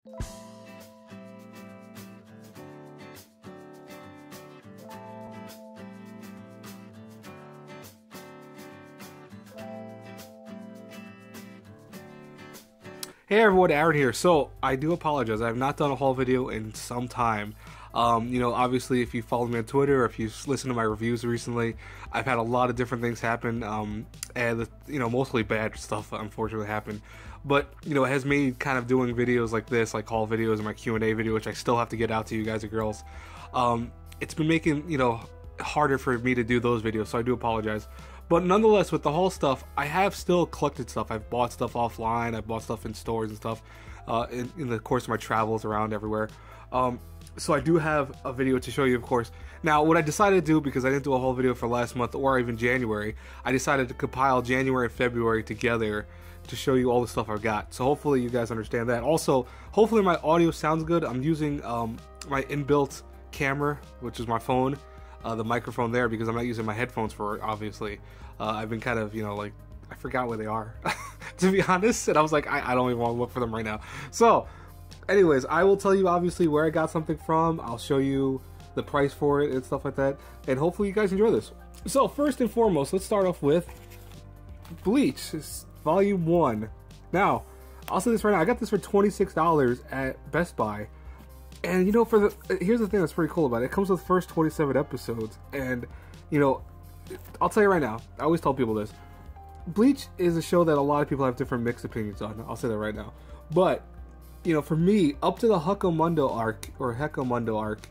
Hey everyone, Aaron here. So, I do apologize. I have not done a haul video in some time. You know, obviously, if you follow me on Twitter or if you listen to my reviews recently, I've had a lot of different things happen, and, you know, mostly bad stuff, unfortunately, happen. But, you know, it has made kind of doing videos like this, like haul videos and my Q&A video, which I still have to get out to you guys and girls. It's been making, you know, harder for me to do those videos, so I do apologize. But nonetheless, with the haul stuff, I have still collected stuff. I've bought stuff offline, I've bought stuff in stores and stuff in the course of my travels around everywhere. So I do have a video to show you, of course. Now, what I decided to do, because I didn't do a haul video for last month or even January, I decided to compile January and February together to show you all the stuff I've got. So hopefully you guys understand that. Also, hopefully my audio sounds good. I'm using my inbuilt camera, which is my phone. The microphone there, because I'm not using my headphones for it, obviously. I've been kind of, you know, like, I forgot where they are, to be honest, and I was like, I don't even want to look for them right now. So, anyways, I will tell you, obviously, where I got something from. I'll show you the price for it and stuff like that, and hopefully you guys enjoy this. So, first and foremost, let's start off with Bleach, Volume 1. Now, I'll say this right now, I got this for $26 at Best Buy. And, you know, here's the thing that's pretty cool about it. It comes with the first 27 episodes. And, you know, I'll tell you right now, I always tell people this. Bleach is a show that a lot of people have different mixed opinions on. I'll say that right now. But, you know, for me, up to the Huckamundo arc,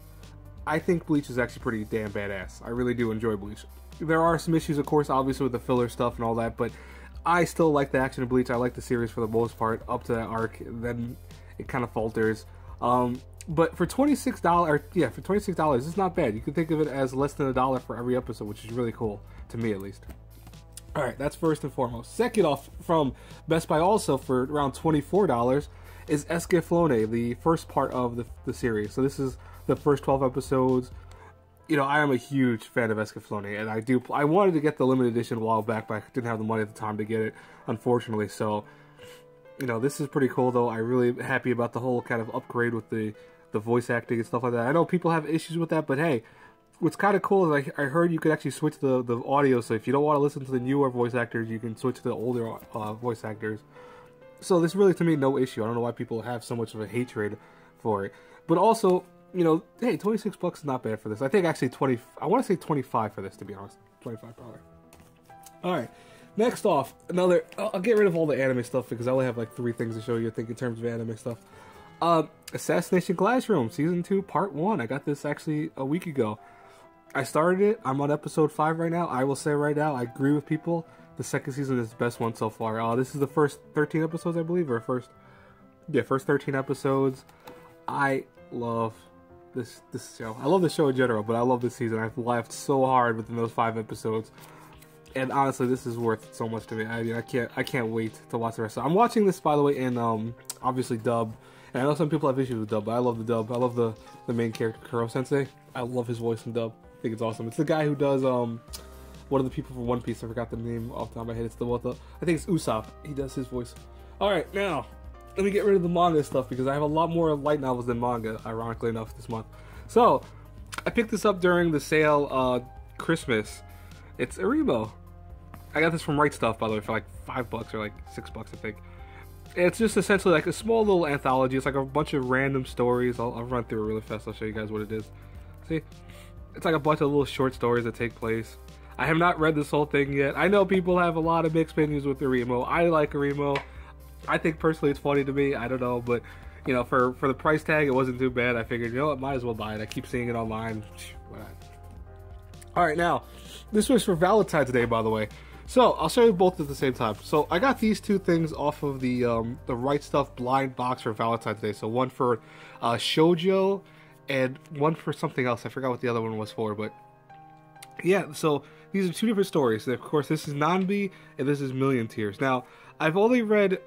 I think Bleach is actually pretty damn badass. I really do enjoy Bleach. There are some issues, of course, obviously with the filler stuff and all that. But I still like the action of Bleach. I like the series for the most part up to that arc. Then it kind of falters. But for $26, yeah, for $26, it's not bad. You can think of it as less than $1 for every episode, which is really cool, to me at least. Alright, that's first and foremost. Second off, from Best Buy also for around $24, is Escaflowne, the first part of the series. So this is the first 12 episodes. You know, I am a huge fan of Escaflowne, and I wanted to get the limited edition a while back, but I didn't have the money at the time to get it, unfortunately, so... You know, this is pretty cool, though. I'm really happy about the whole kind of upgrade with the voice acting and stuff like that. I know people have issues with that, but hey, what's kind of cool is I heard you could actually switch the audio, so if you don't want to listen to the newer voice actors, you can switch to the older voice actors. So this really, to me, no issue. I don't know why people have so much of a hatred for it. But also, you know, hey, $26 is not bad for this. I think actually I want to say 25 for this, to be honest. $25. Alright. Next off, I'll get rid of all the anime stuff because I only have like 3 things to show you, I think, in terms of anime stuff. Assassination Classroom, Season 2, Part 1. I got this actually a week ago. I started it. I'm on episode 5 right now. I will say right now, I agree with people. The second season is the best one so far. This is the first 13 episodes, I believe, or first 13 episodes. I love this show. I love the show in general, but I love this season. I've laughed so hard within those 5 episodes. And honestly, this is worth so much to me. I mean, I can't wait to watch the rest of it. I'm watching this, by the way, in obviously dub. And I know some people have issues with dub, but I love the dub. I love the main character, Kuro Sensei. I love his voice in dub. I think it's awesome. It's the guy who does one of the people from One Piece. I forgot the name off the top of my head. It's I think it's Usopp. He does his voice. All right, now let me get rid of the manga stuff because I have a lot more light novels than manga, ironically enough, this month. So I picked this up during the sale Christmas. It's Arimo. I got this from Right Stuff, by the way, for like $5 or like $6, I think. It's just essentially like a small little anthology. It's like a bunch of random stories. I'll run through it really fast. I'll show you guys what it is. See? It's like a bunch of little short stories that take place. I have not read this whole thing yet. I know people have a lot of mixed opinions with Arimo. I like Arimo. I think personally it's funny to me. I don't know, but you know, for the price tag, it wasn't too bad. I figured, you know what, might as well buy it. I keep seeing it online. Alright, now, this was for Valentine's Day, by the way. So, I'll show you both at the same time. So, I got these 2 things off of the Right Stuff blind box for Valentine's Day. So, one for shoujo and one for something else. I forgot what the other one was for, but yeah, so these are 2 different stories. Of course, this is Nanbi and this is Million Tears. Now, I've only read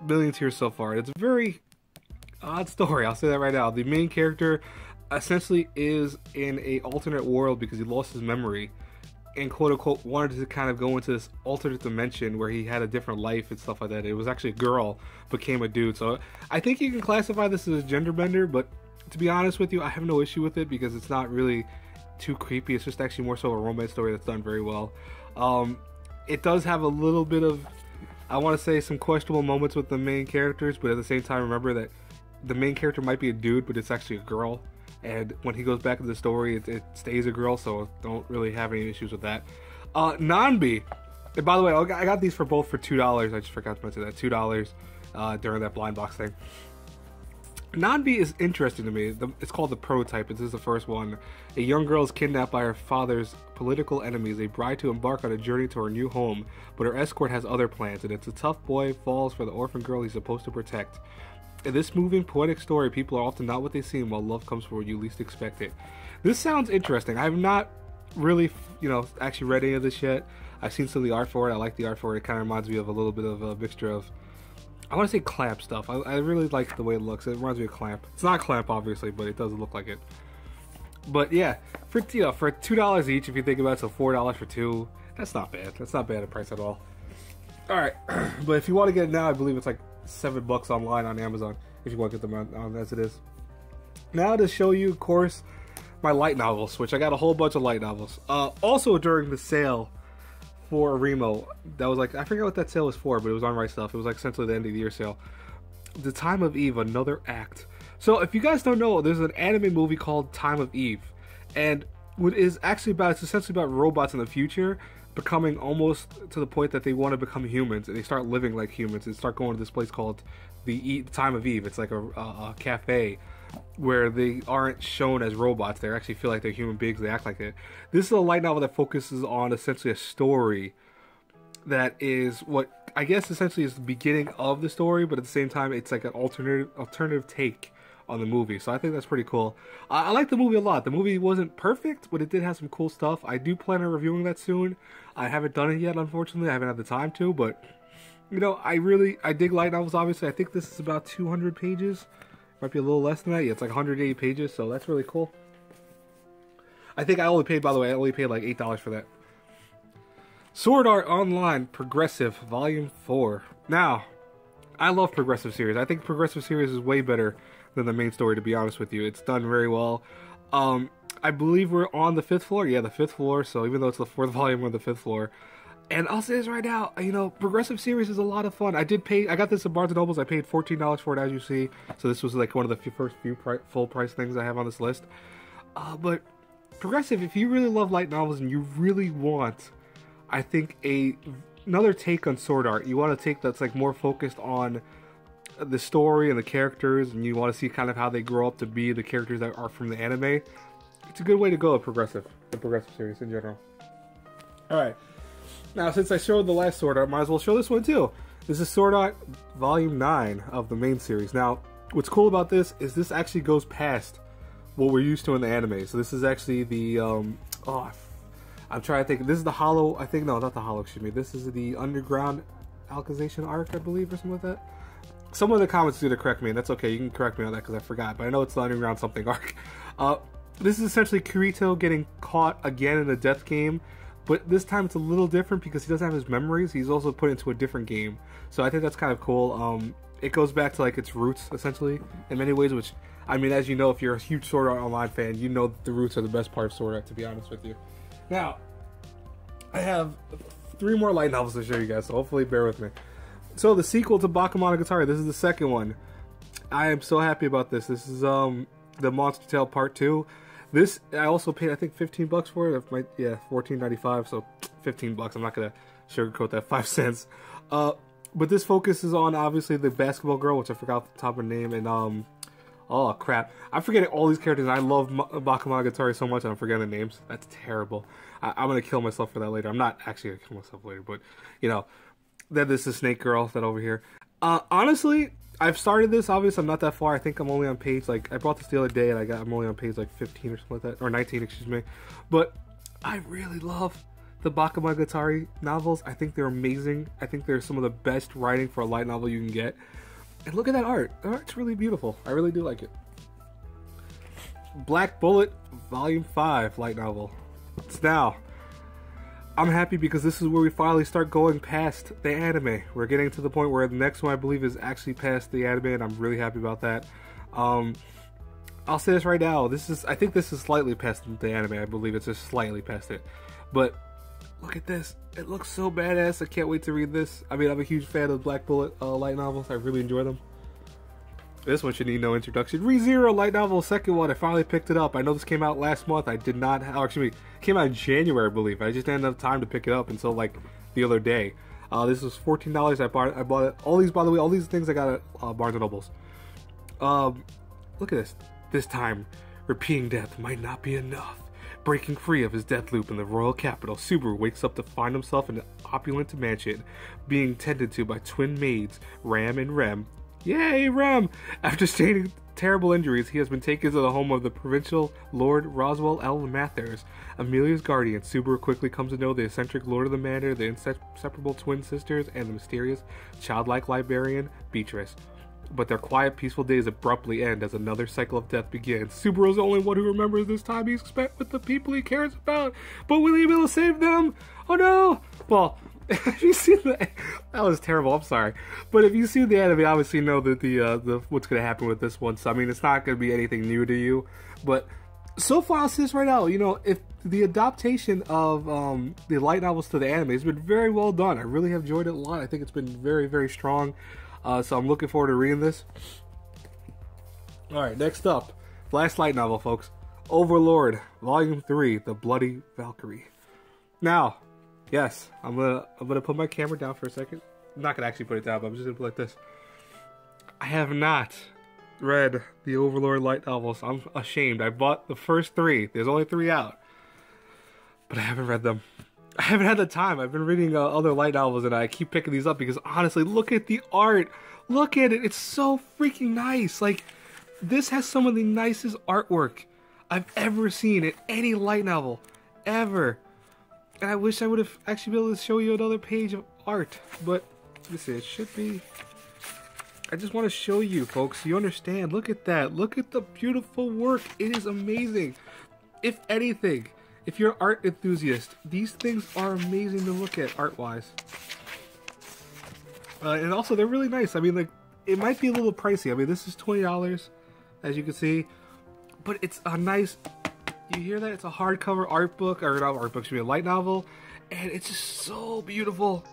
Million Tears so far. It's a very odd story, I'll say that right now. The main character essentially is in a alternate world because he lost his memory and quote unquote wanted to kind of go into this alternate dimension where he had a different life and stuff like that. It was actually a girl became a dude. So I think you can classify this as a gender bender, but to be honest with you, I have no issue with it because it's not really too creepy. It's just actually more so a romance story that's done very well. It does have a little bit of, I want to say, some questionable moments with the main characters, but at the same time, remember that the main character might be a dude, but it's actually a girl. And when he goes back to the story, it stays a girl, so don't really have any issues with that. Nanbi. And by the way, I got these for both for $2. I just forgot to mention that. $2 during that blind box thing. Nanbi is interesting to me. It's called The Prototype. This is the first one. A young girl is kidnapped by her father's political enemies, a bride to embark on a journey to her new home, but her escort has other plans, and it's a tough boy falls for the orphan girl he's supposed to protect. In this moving, poetic story, people are often not what they seem, while love comes where you least expect it. This sounds interesting. I have not really, actually read any of this yet. I've seen some of the art for it. I like the art for it. It kind of reminds me of a little bit of a mixture of, I want to say Clamp stuff. I really like the way it looks. It reminds me of Clamp. It's not Clamp, obviously, but it does look like it. But yeah, for $2 each, if you think about it, so $4 for two, that's not bad. That's not bad a price at all. All right, but if you want to get it now, I believe it's like $7 online on Amazon if you want to get them on as it is. Now to show you, of course, my light novels, which I got a whole bunch of light novels. Also during the sale for Remo, that was like, I forget what that sale was for, but it was on Right Stuff. It was like essentially the end of the year sale. The Time of Eve, another act. So if you guys don't know, there's an anime movie called Time of Eve, and what is actually about, it's essentially about robots in the future becoming almost to the point that they want to become humans, and they start living like humans and start going to this place called the Time of Eve. It's like a cafe where they aren't shown as robots. They actually feel like they're human beings. They act like it. This is a light novel that focuses on essentially a story that is what I guess essentially is the beginning of the story, but at the same time it's like an alternative take on the movie. So I think that's pretty cool. I like the movie a lot. The movie wasn't perfect, but it did have some cool stuff. I do plan on reviewing that soon. I haven't done it yet, unfortunately. I haven't had the time to, but I dig light novels, obviously. I think this is about 200 pages. Might be a little less than that. Yeah, it's like 180 pages, so that's really cool. I think I only paid, by the way, like $8 for that. Sword Art Online Progressive Volume 4. Now, I love Progressive series. I think Progressive series is way better than the main story, to be honest with you. It's done very well. I believe we're on the 5th floor. Yeah, the 5th floor. So even though it's the 4th volume, we're on the 5th floor. And I'll say this right now, Progressive series is a lot of fun. I got this at Barnes & Nobles. I paid $14 for it, as you see. So this was like one of the first few full price things I have on this list. But Progressive, if you really love light novels and you really want, I think, another take on Sword Art, you want a take that's like more focused on the story and the characters, and you want to see kind of how they grow up to be the characters that are from the anime, it's a good way to go at the Progressive series in general. Alright, now since I showed the last Sword Art, I might as well show this one too. This is Sword Art Volume 9 of the main series. Now, what's cool about this is this actually goes past what we're used to in the anime. So this is actually the, I'm trying to think, this is the Hollow, no, not the Hollow, excuse me. This is the Underground Alchemization arc, I believe, or something like that. Someone in the comments is going to correct me, and that's okay. You can correct me on that because I forgot, but I know it's the Underground something arc. This is essentially Kirito getting caught again in a death game, but this time it's a little different because he doesn't have his memories. He's also put into a different game, so I think that's kind of cool. It goes back to like its roots, essentially, in many ways, which, I mean, as you know, if you're a huge Sword Art Online fan, you know the roots are the best part of Sword Art, to be honest with you. Now, I have 3 more light novels to show you guys, so hopefully bear with me. So the sequel to Bakemonogatari, this is the second one. I am so happy about this. This is the Monster Tale Part 2. This, I also paid, I think, $15 for it. Yeah, $14.95, so $15. I'm not going to sugarcoat that 5 cents. But this focuses on, obviously, the basketball girl, which I forgot the top of her name, and, oh, crap. I'm forgetting all these characters, and I love Bakemonogatari so much, and I'm forgetting the names. That's terrible. I'm going to kill myself for that later. I'm not actually going to kill myself later, but, then there's the snake girl, that over here. Honestly, I've started this. Obviously, I'm not that far. I think I'm only on page, like, I bought this the other day, and I'm only on page, like, 15 or something like that. Or 19, excuse me. But I really love the Bakemonogatari novels. I think they're amazing. I think they're some of the best writing for a light novel you can get. And look at that art. The art's really beautiful. I really do like it. Black Bullet, Volume 5 light novel. It's now. I'm happy because this is where we finally start going past the anime. We're getting to the point where the next one I believe is actually past the anime, and I'm really happy about that. I'll say this right now. I think this is slightly past the anime. I believe it's just slightly past it. But look at this. It looks so badass. I can't wait to read this. I mean, I'm a huge fan of Black Bullet light novels. I really enjoy them. This one should need no introduction. ReZero light novel, second one. I finally picked it up. I know this came out last month. I did not, actually, it came out in January, I believe. I just didn't have time to pick it up until like the other day. This was $14. I bought it. All these, by the way, all these things I got at Barnes and Nobles. Look at this. This time, repeating death might not be enough. Breaking free of his death loop in the royal capital, Subaru wakes up to find himself in an opulent mansion, being tended to by twin maids, Ram and Rem. Yay, Rem! After sustaining terrible injuries, he has been taken to the home of the provincial Lord Roswell L. Mathers, Amelia's guardian. Subaru quickly comes to know the eccentric lord of the manor, the inseparable twin sisters, and the mysterious, childlike librarian, Beatrice. But their quiet, peaceful days abruptly end as another cycle of death begins. Subaru's the only one who remembers this time he's spent with the people he cares about. But will he be able to save them? Oh no! Well, if you see that was terrible. I'm sorry, but if you see the anime, obviously you know that the what's going to happen with this one. So I mean, it's not going to be anything new to you. But so far, I'll say this right now. You know, if the adaptation of the light novels to the anime has been very well done. I really have enjoyed it a lot. I think it's been very, very strong. So I'm looking forward to reading this. Alright, next up, last light novel, folks. Overlord, Volume 3, The Bloody Valkyrie. Now, yes, I'm gonna put my camera down for a second. I'm not gonna actually put it down, but I'm just gonna put it like this. I have not read the Overlord light novels. I'm ashamed. I bought the first 3. There's only 3 out. But I haven't read them. I haven't had the time. I've been reading other light novels, and I keep picking these up because honestly, look at the art. Look at it. It's so freaking nice. Like, this has some of the nicest artwork I've ever seen in any light novel, ever. And I wish I would have actually been able to show you another page of art, but let me see. It should be. I just want to show you, folks. So you understand. Look at that. Look at the beautiful work. It is amazing. If anything, if you're an art enthusiast, these things are amazing to look at art-wise. And also, they're really nice. I mean, like, it might be a little pricey. I mean, this is $20, as you can see. But it's a nice... You hear that? It's a hardcover art book, or not art book, should be a light novel. And it's just so beautiful.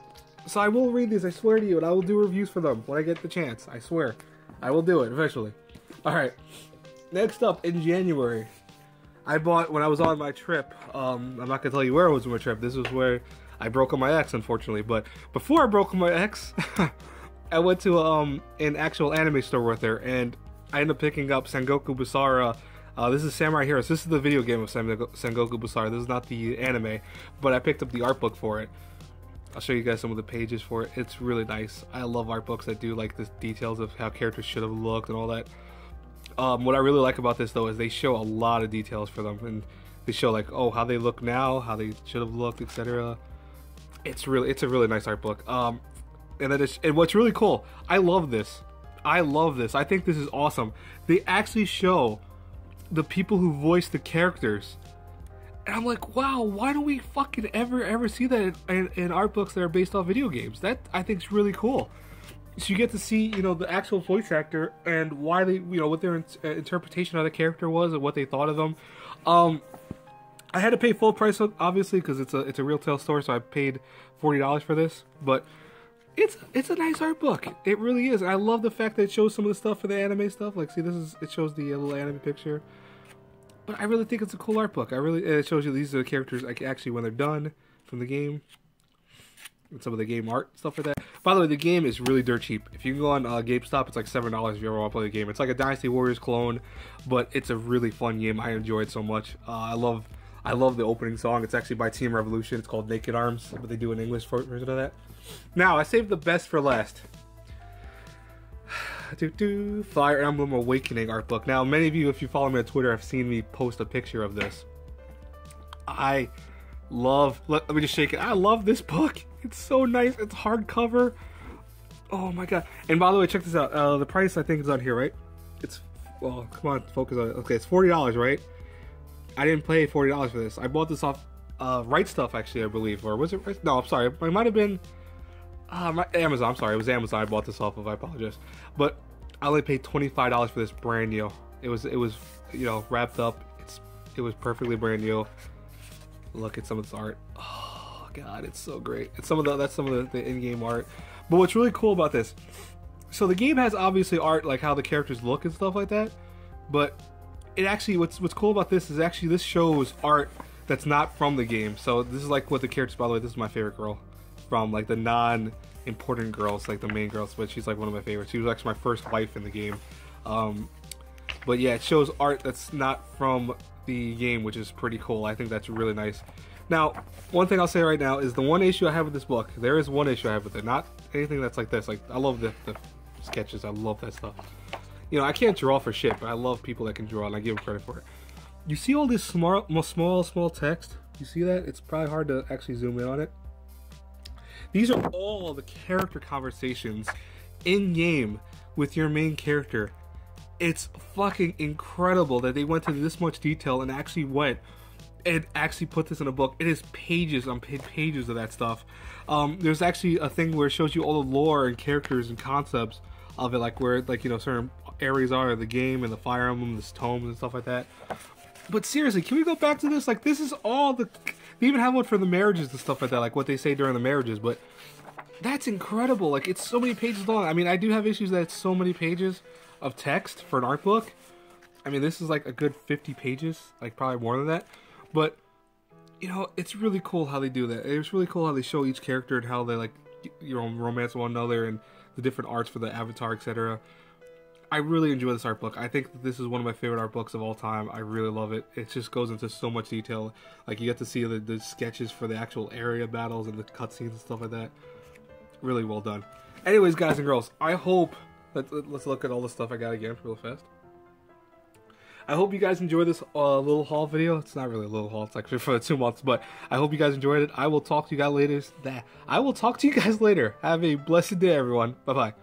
So I will read these, I swear to you, and I will do reviews for them when I get the chance. I swear. I will do it, eventually. Alright. Next up, in January, I bought, when I was on my trip, I'm not going to tell you where I was on my trip. This was where I broke up my ex, unfortunately. But before I broke up my ex, I went to an actual anime store with her, and I ended up picking up Sengoku Basara. This is Samurai Heroes. This is the video game of Sengoku Basara. This is not the anime, but I picked up the art book for it. I'll show you guys some of the pages for it. It's really nice. I love art books that do like the details of how characters should have looked and all that. What I really like about this though is they show a lot of details for them, and they show like, oh, how they look now, how they should have looked, etc. It's a really nice art book. And what's really cool, I love this. I think this is awesome. They actually show the people who voice the characters. And I'm like, wow, why don't we fucking ever see that in art books that are based off video games? That, I think, is really cool. So you get to see, you know, the actual voice actor and why they, you know, what their interpretation of the character was and what they thought of them. I had to pay full price, obviously, because it's a retail store, so I paid $40 for this. But it's a nice art book. It really is. I love the fact that it shows some of the stuff for the anime stuff. Like, see, it shows the little anime picture. But I really think it's a cool art book. It shows you these are the characters like actually when they're done from the game. And some of the game art, stuff like that. By the way, the game is really dirt cheap. If you can go on GameStop, it's like $7 if you ever want to play the game. It's like a Dynasty Warriors clone, but it's a really fun game. I enjoy it so much. I love the opening song. It's actually by Team Revolution. It's called Naked Arms, but they do an English version of that. Now, I saved the best for last. Fire Emblem Awakening art book. Now, many of you, if you follow me on Twitter, have seen me post a picture of this. Let me just shake it. I love this book. It's so nice. It's hardcover. Oh my god. And by the way, check this out. The price I think is on here, right? Well, come on, focus on it. Okay, it's $40, right? I didn't pay $40 for this. I bought this off Right Stuff, actually, I believe. Or was it Right? No, I'm sorry. It might have been Amazon. I'm sorry. It was Amazon I bought this off of. I apologize. But I only paid $25 for this brand new. It was you know, wrapped up. It was perfectly brand new. Look at some of this art. Oh god, it's so great. It's that's some of the in-game art. But what's really cool about this, so the game has obviously art like how the characters look and stuff like that, but it actually what's cool about this is actually this shows art that's not from the game. So this is like what the characters, by the way, this is my favorite girl from like the non-important girls, like the main girls, but she's like one of my favorites. She was actually my first wife in the game. But yeah, it shows art that's not from the game, which is pretty cool. I think that's really nice. Now, one thing I'll say right now is the one issue I have with this book, there is one issue I have with it, not anything that's like this. Like, I love the sketches, I love that stuff. You know, I can't draw for shit, but I love people that can draw, and I give them credit for it. You see all this small text? You see that? It's probably hard to actually zoom in on it. These are all the character conversations in-game with your main character. It's fucking incredible that they went to this much detail and actually put this in a book. It is pages on pages of that stuff. There's actually a thing where it shows you all the lore and characters and concepts of it, like where, like, you know, certain areas are of the game and the Fire Emblem, the tomes and stuff like that. But seriously, can we go back to this? Like, this is all the... They even have one for the marriages and stuff like that, like what they say during the marriages, but that's incredible. Like, it's so many pages long. I mean, I do have issues that it's so many pages of text for an art book. I mean, this is like a good 50 pages, like probably more than that. But, you know, it's really cool how they do that. It's really cool how they show each character and how they, like, you know, romance one another and the different arts for the avatar, etc. I really enjoy this art book. I think that this is one of my favorite art books of all time. I really love it. It just goes into so much detail. Like, you get to see the sketches for the actual area battles and the cutscenes and stuff like that. Really well done. Anyways, guys and girls, I hope... Let's look at all the stuff I got again real fast. I hope you guys enjoyed this little haul video. It's not really a little haul. It's actually for the 2 months, but I hope you guys enjoyed it. I will talk to you guys later. Have a blessed day, everyone. Bye-bye.